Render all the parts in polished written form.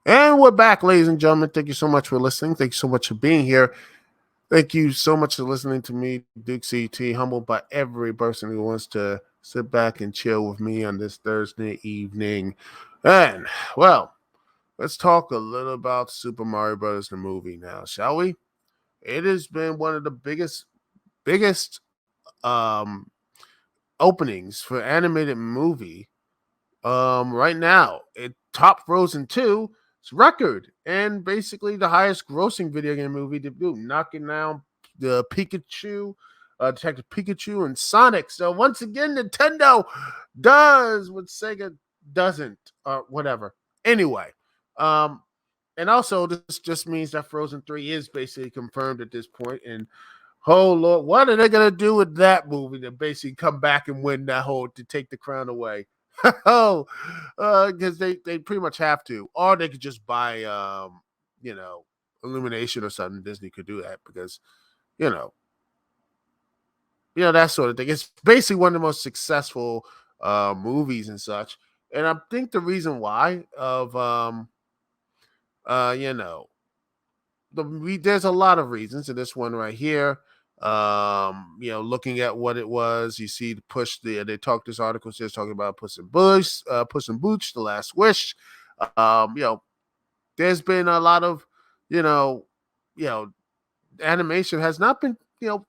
And we're back, ladies and gentlemen. Thank you so much for listening. Thank you so much for being here. Thank you so much for listening to me, Dukect, humbled by every person who wants to sit back and chill with me on this Thursday evening. And, well, let's talk a little about Super Mario Brothers, the movie now, shall we? It has been one of the biggest um, openings for animated movie right now. It topped Frozen 2's record and basically the highest grossing video game movie to do, knocking down the Pikachu, Detective Pikachu, and Sonic. So once again, Nintendo does what Sega doesn't, or whatever. Anyway, um, and also this just means that Frozen 3 is basically confirmed at this point. And oh Lord, what are they gonna do with that movie to basically come back and win that whole to take the crown away? Oh, because they pretty much have to, or they could just buy you know, Illumination or something. Disney could do that because you know, that sort of thing. It's basically one of the most successful movies and such. And I think the reason why of you know, there's a lot of reasons, and this one right here. Looking at what it was, you see the push. They talk. This article says talking about Puss in Boots, The Last Wish. You know, there's been a lot of, you know, you know, animation has not been,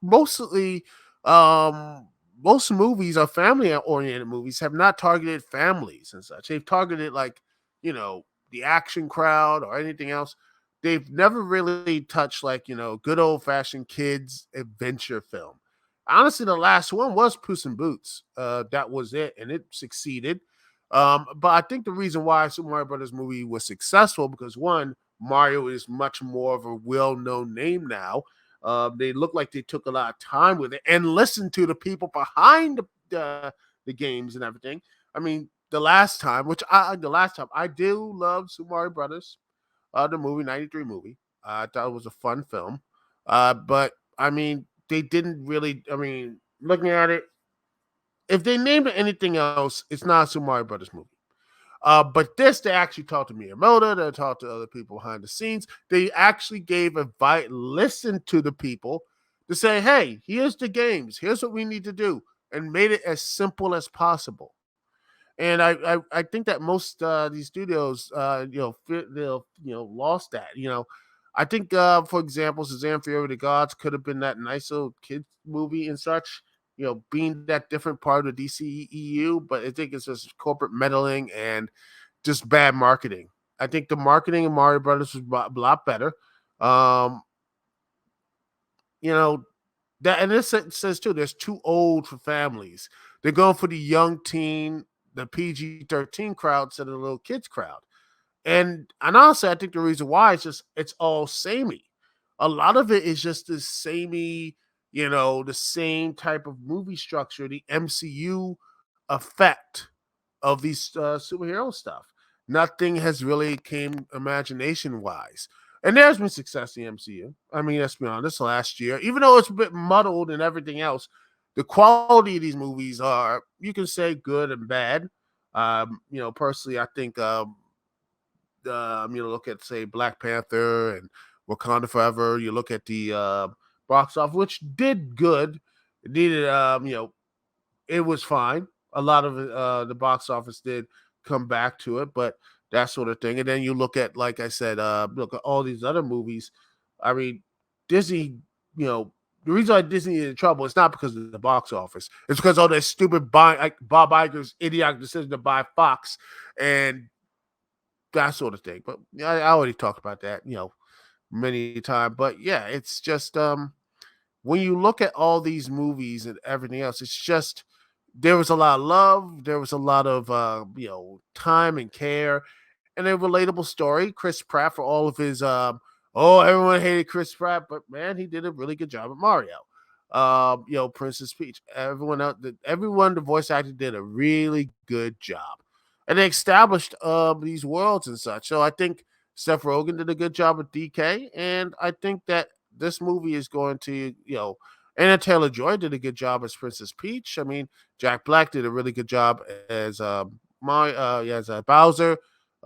mostly, most movies are family oriented movies have not targeted families and such. They've targeted like, the action crowd or anything else. They've never really touched like, good old fashioned kids adventure film. Honestly, the last one was Puss in Boots. That was it, and it succeeded. But I think the reason why Super Mario Brothers movie was successful because one, Mario is much more of a well-known name now. They look like they took a lot of time with it and listened to the people behind the games and everything. I mean, the last time I do love Super Mario Brothers, the movie '93 movie. I thought it was a fun film, but I mean, they didn't really. I mean, looking at it, if they named it anything else, it's not a Super Mario Brothers movie. But this, they actually talked to Miyamoto. They talked to other people behind the scenes. They actually gave advice, listened to the people to say, "Hey, here's the games. Here's what we need to do," and made it as simple as possible. And I think that most these studios, they'll lost that. I think, for example, Shazam: Fury of the Gods could have been that nice little kids movie and such. Being that different part of the DCEU, but I think it's just corporate meddling and just bad marketing. I think the marketing in Mario Brothers was a lot better. Um, you know that, and this says too, there's too old for families. They're going for the young teen, the PG-13 crowd instead of the little kids crowd. And honestly, I think the reason why is just it's all samey. A lot of it is just this samey, the same type of movie structure, the MCU effect of these superhero stuff. Nothing has really came imagination wise. And there's been success in the MCU. I mean, let's be honest, last year, even though it's a bit muddled and everything else, the quality of these movies are, you can say, good and bad. Personally, I think, look at, say, Black Panther and Wakanda Forever. You look at the box office, which did good. It needed, it was fine. A lot of the box office did come back to it, but that sort of thing. And then you look at, like I said, look at all these other movies. I mean, Disney, the reason why Disney is in trouble is not because of the box office. It's because all that stupid like Bob Iger's idiotic decision to buy Fox and that sort of thing. But I already talked about that, many times. But yeah, it's just when you look at all these movies and everything else, it's just there was a lot of love, there was a lot of time and care, and a relatable story. Chris Pratt for all of his everyone hated Chris Pratt, but man, he did a really good job at Mario. Princess Peach. Everyone the voice actor did a really good job, and they established these worlds and such. So I think Seth Rogen did a good job with DK, and I think that this movie is going to, Anna Taylor Joy did a good job as Princess Peach. I mean, Jack Black did a really good job as Bowser.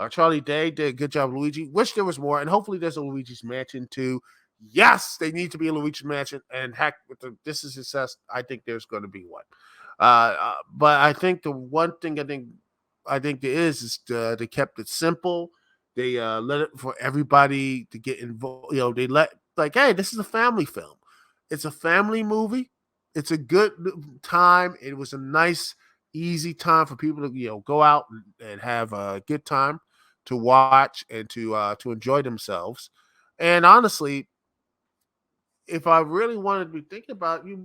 Charlie Day did a good job. Luigi. Wish there was more, and hopefully there's a Luigi's Mansion too. Yes, they need to be a Luigi's Mansion, and heck, with this is success. I think there's going to be one. But I think the one thing I think there is they kept it simple. They let it for everybody to get involved. They let like, hey, this is a family film. It's a family movie. It's a good time. It was a nice, easy time for people to go out and have a good time to watch and to enjoy themselves. And honestly, if I really wanted to be thinking about it,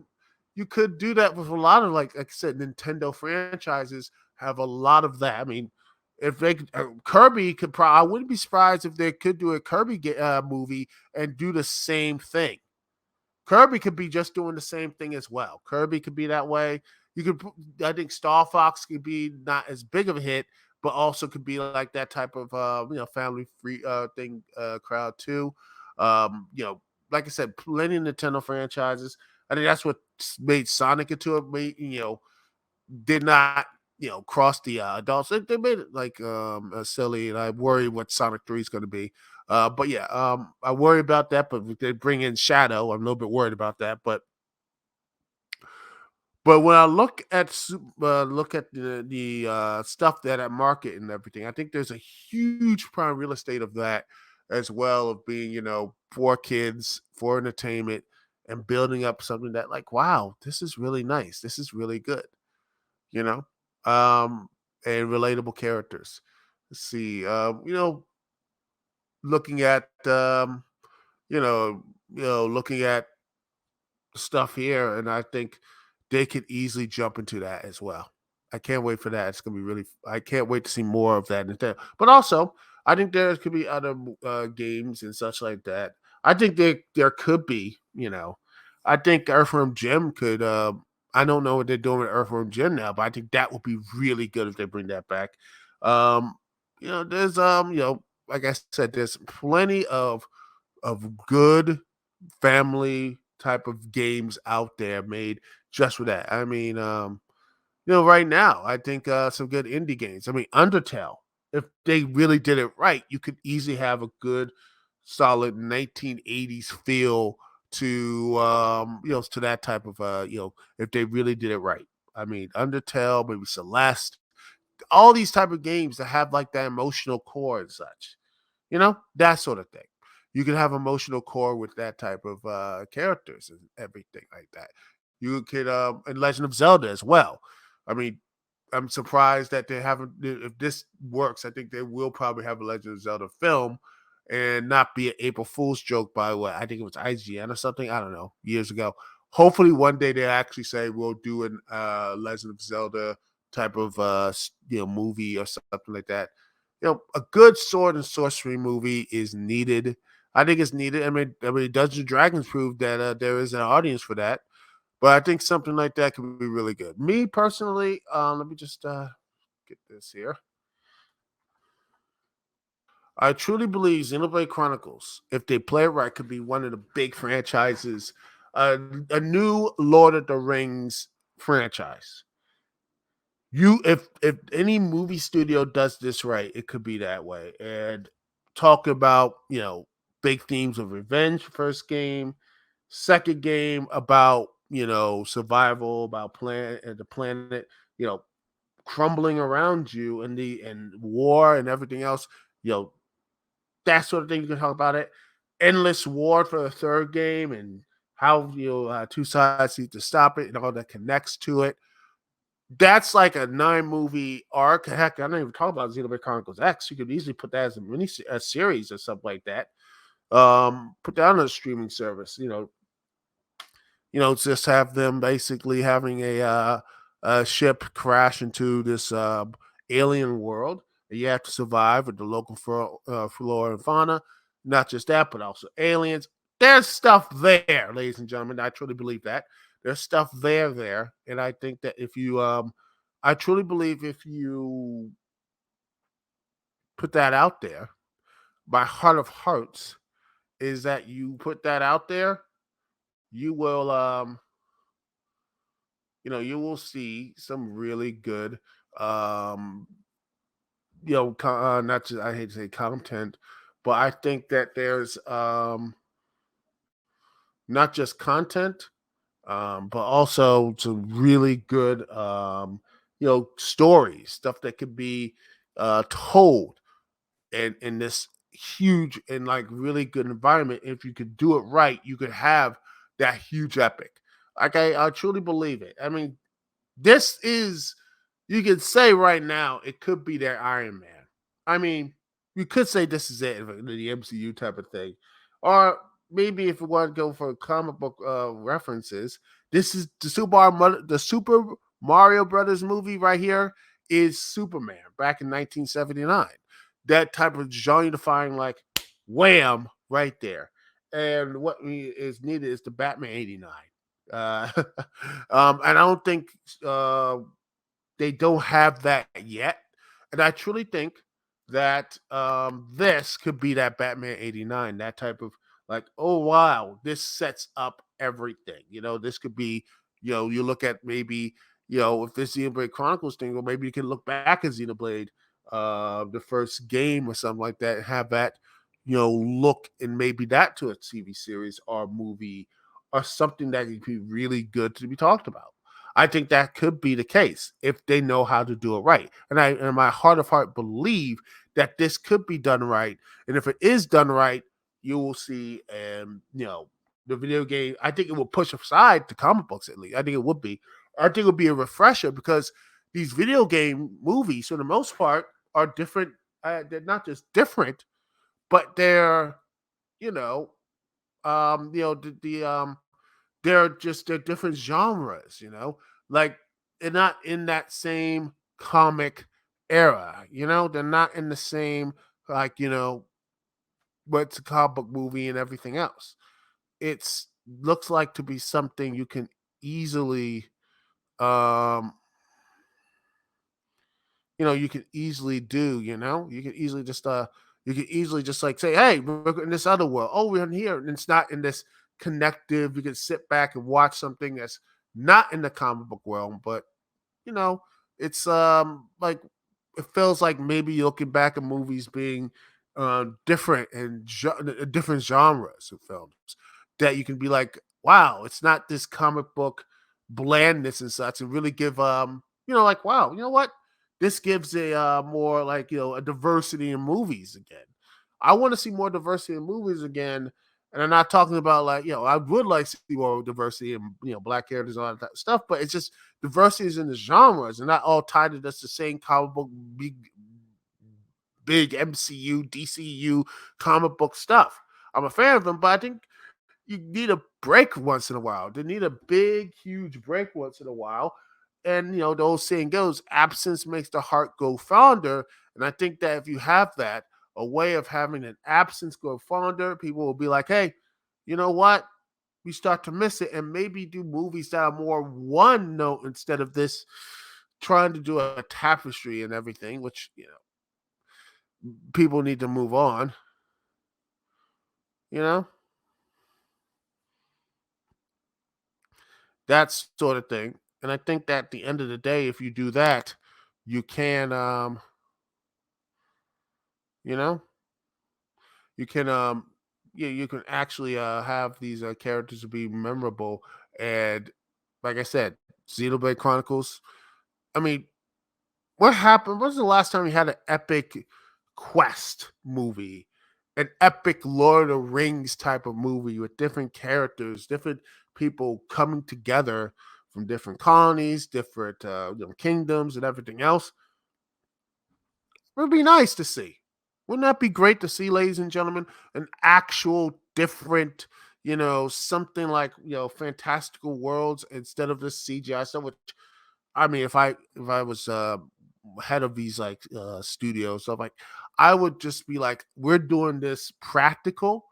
you could do that with a lot of like I said, Nintendo franchises have a lot of that. I mean, if they Kirby could probably, I wouldn't be surprised if they could do a Kirby movie and do the same thing. Kirby could be just doing the same thing as well. Kirby could be that way. You could, I think, Star Fox could be not as big of a hit, but also could be like that type of family free thing crowd too. Like I said, plenty of Nintendo franchises. I think that's what made Sonic into a did not cross the adults. They made it like silly, and I worry what Sonic 3 is going to be. But yeah, I worry about that. But if they bring in Shadow, I'm a little bit worried about that. But when I look at the stuff that I market and everything, I think there's a huge prime real estate of that as well, of being for kids, for entertainment, and building up something that like, wow, this is really nice. This is really good. You know, um, and relatable characters. Let's see, looking at looking at stuff here, and I think they could easily jump into that as well. I can't wait for that. It's gonna be really. I can't wait to see more of that. But also, I think there could be other games and such like that. I think there could be. I think Earthworm Jim could. I don't know what they're doing with Earthworm Jim now, but I think that would be really good if they bring that back. Um, there's like I said, there's plenty of good family type of games out there made just for that. I mean, right now, I think some good indie games. I mean, Undertale, if they really did it right, you could easily have a good, solid 1980s feel to that type of if they really did it right. I mean, Undertale, maybe Celeste, all these type of games that have like that emotional core and such. That sort of thing. You can have emotional core with that type of characters and everything like that. You could and Legend of Zelda as well. I mean, I'm surprised that they haven't. If this works, I think they will probably have a Legend of Zelda film, and not be an April Fool's joke by what I think it was IGN or something. I don't know, years ago. Hopefully, one day they actually say we'll do an Legend of Zelda type of movie or something like that. A good sword and sorcery movie is needed. I think it's needed. I mean, Dungeons and Dragons proved that there is an audience for that. But I think something like that could be really good. Me personally, let me just get this here. I truly believe Xenoblade Chronicles, if they play it right, could be one of the big franchises, a new Lord of the Rings franchise. If any movie studio does this right, it could be that way. And talk about big themes of revenge. First game, second game about survival, about the planet, you know crumbling around you, and the war and everything else. You know that sort of thing. You can talk about it. Endless war for the third game, and how two sides need to stop it and all that connects to it. That's like a 9 movie arc. Heck, I don't even talk about Xenoblade Chronicles X. You could easily put that as a series or something like that. Put that on a streaming service. Just have them basically having a ship crash into this alien world. And you have to survive with the local flora and fauna. Not just that, but also aliens. There's stuff there, ladies and gentlemen. I truly believe that. There's stuff there. And I think that if you, I truly believe if you put that out there, my heart of hearts is that you put that out there, you will, you will see some really good um not just, I hate to say content, but I think that there's not just content, but also some really good stories, stuff that could be told in this huge and like really good environment. If you could do it right, you could have that huge epic. Like I truly believe it. I mean, this is, you could say right now it could be their Iron Man. I mean, you could say this is it, the MCU type of thing, or maybe if we want to go for comic book references, this is the Super Mario Brothers movie right here is Superman back in 1979. That type of genre-defying, like wham, right there. And what is needed is the Batman '89. Uh, and I don't think uh, they don't have that yet. And I truly think that this could be that Batman '89, that type of like, oh wow, this sets up everything. This could be, you look at maybe, if this Xenoblade Chronicles thing, or maybe you can look back at Xenoblade, the first game or something like that, and have that, look and maybe that to a TV series or movie or something that could be really good to be talked about. I think that could be the case if they know how to do it right. And I, in my heart of heart, believe that this could be done right. And if it is done right, you will see, the video game. I think it will push aside the comic books at least. I think it would be. I think it would be a refresher because these video game movies, for the most part, are different. They're not just different, but they're, you know, they're different genres. Like they're not in that same comic era. They're not in the same, like, what's a comic book movie and everything else. It's looks like to be something you can easily um you can easily do, you can easily just like say, hey, we're in this other world. Oh, we're in here. And it's not in this connective. You can sit back and watch something that's not in the comic book world, but you know, it's like it feels like maybe you're looking back at movies being different and different genres of films that you can be like, wow, it's not this comic book blandness and such, and really give like, wow, you know what? This gives a more like, a diversity in movies again. I want to see more diversity in movies again. And I'm not talking about like, I would like to see more diversity in, black characters and all that stuff, but it's just diversity is in the genres and not all tied to just the same comic book big MCU, DCU comic book stuff. I'm a fan of them, but I think you need a break once in a while. They need a big, huge break once in a while. And the old saying goes, absence makes the heart go fonder. And I think that if you have that, a way of having an absence go fonder, people will be like, hey, you know what? We start to miss it and maybe do movies that are more one note instead of this trying to do a tapestry and everything, which people need to move on, you know, that sort of thing. And I think that at the end of the day, if you do that, you can, you know, you can, yeah, you can actually have these characters be memorable. And like I said, Xenoblade Chronicles. I mean, what happened? When was the last time we had an epic quest movie? An epic Lord of the Rings type of movie with different characters, different people coming together from different colonies, different kingdoms, and everything else. It would be nice to see. Wouldn't that be great to see, ladies and gentlemen, an actual different, something like fantastical worlds instead of this CGI stuff? Which I mean, if I was head of these like studios, stuff like, I would just be like, we're doing this practical.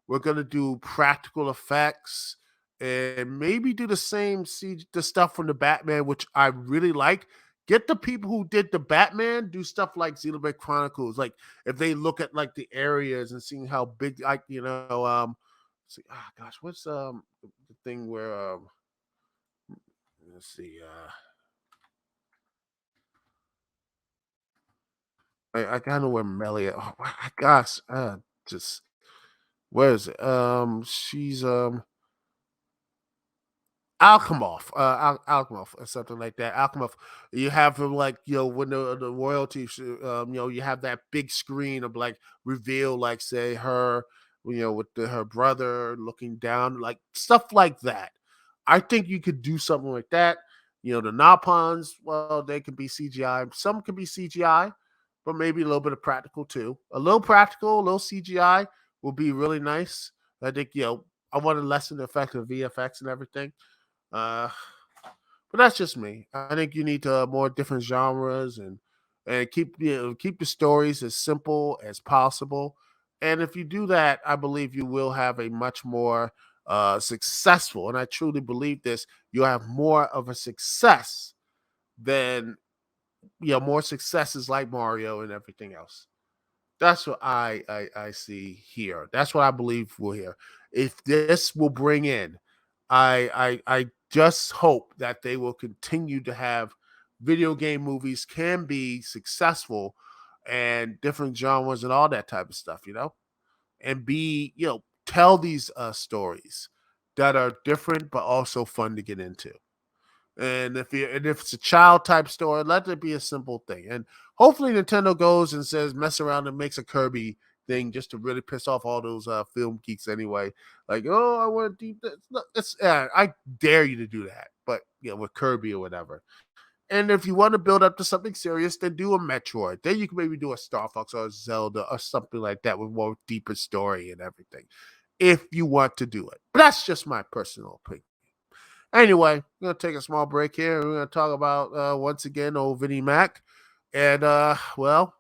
We're gonna do practical effects and maybe do the same CG, the stuff from the Batman, which I really like. Get the people who did the Batman do stuff like Xenoblade Chronicles. Like if they look at like the areas and seeing how big, like see, gosh, what's the thing where let's see I gotta know where Melly. Oh my gosh, just where is it? She's Alchemoth, Alchemoth, or something like that. Alchemoth. You have him like when the royalty, you have that big screen of like reveal, like say her, with her brother looking down, like stuff like that. I think you could do something like that. The Napans, well, they can be CGI. Some can be CGI, but maybe a little bit of practical too. A little practical, a little CGI will be really nice. I think I want to lessen the effect of VFX and everything. uh, but that's just me. I think you need to more different genres and keep the stories as simple as possible. And if you do that, I believe you will have a much more successful. And I truly believe this. You'll have more of a success than more successes like Mario and everything else. That's what I see here. That's what I believe will here. If this will bring in, I just hope that they will continue to have video game movies can be successful and different genres and all that type of stuff, and be tell these stories that are different but also fun to get into. And if it's a child type story, let it be a simple thing. And hopefully Nintendo goes and says mess around and makes a Kirby thing just to really piss off all those film geeks anyway. Like, oh, I want to deep. I dare you to do that, but with Kirby or whatever. And if you want to build up to something serious, then do a Metroid. Then you can maybe do a Star Fox or a Zelda or something like that with more deeper story and everything. If you want to do it, but that's just my personal opinion. Anyway, we're gonna take a small break here. We're gonna talk about once again old Vinnie Mac, and well,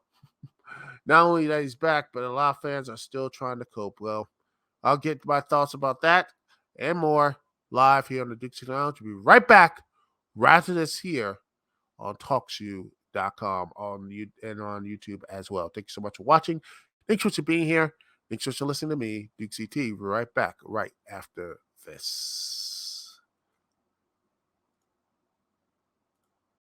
not only that he's back, but a lot of fans are still trying to cope. Well, I'll get my thoughts about that and more live here on the Dukect Lounge. We'll be right back. Rather this here on TalkShoe.com and on YouTube as well. Thank you so much for watching. Thanks for being here. Thanks for listening to me, Duke CT. We'll be right back right after this.